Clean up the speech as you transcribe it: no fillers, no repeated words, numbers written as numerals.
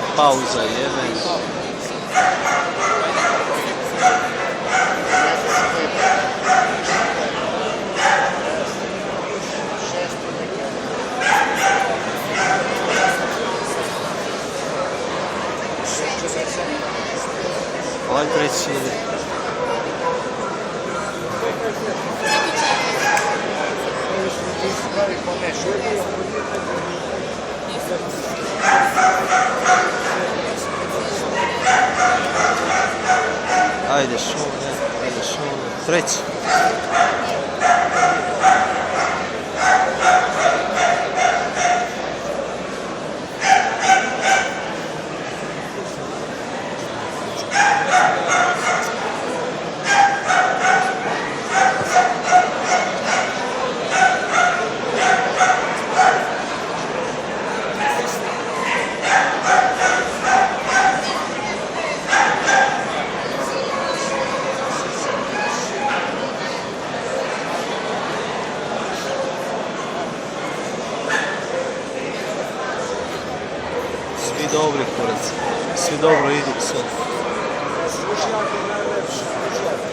je pauza, jebe. Ovaj treći ide. Ajde šone, ajde šone. Treći. Svi dobri kurac, svi dobro idu sad. Stručnjak je najlepši, stručnjak.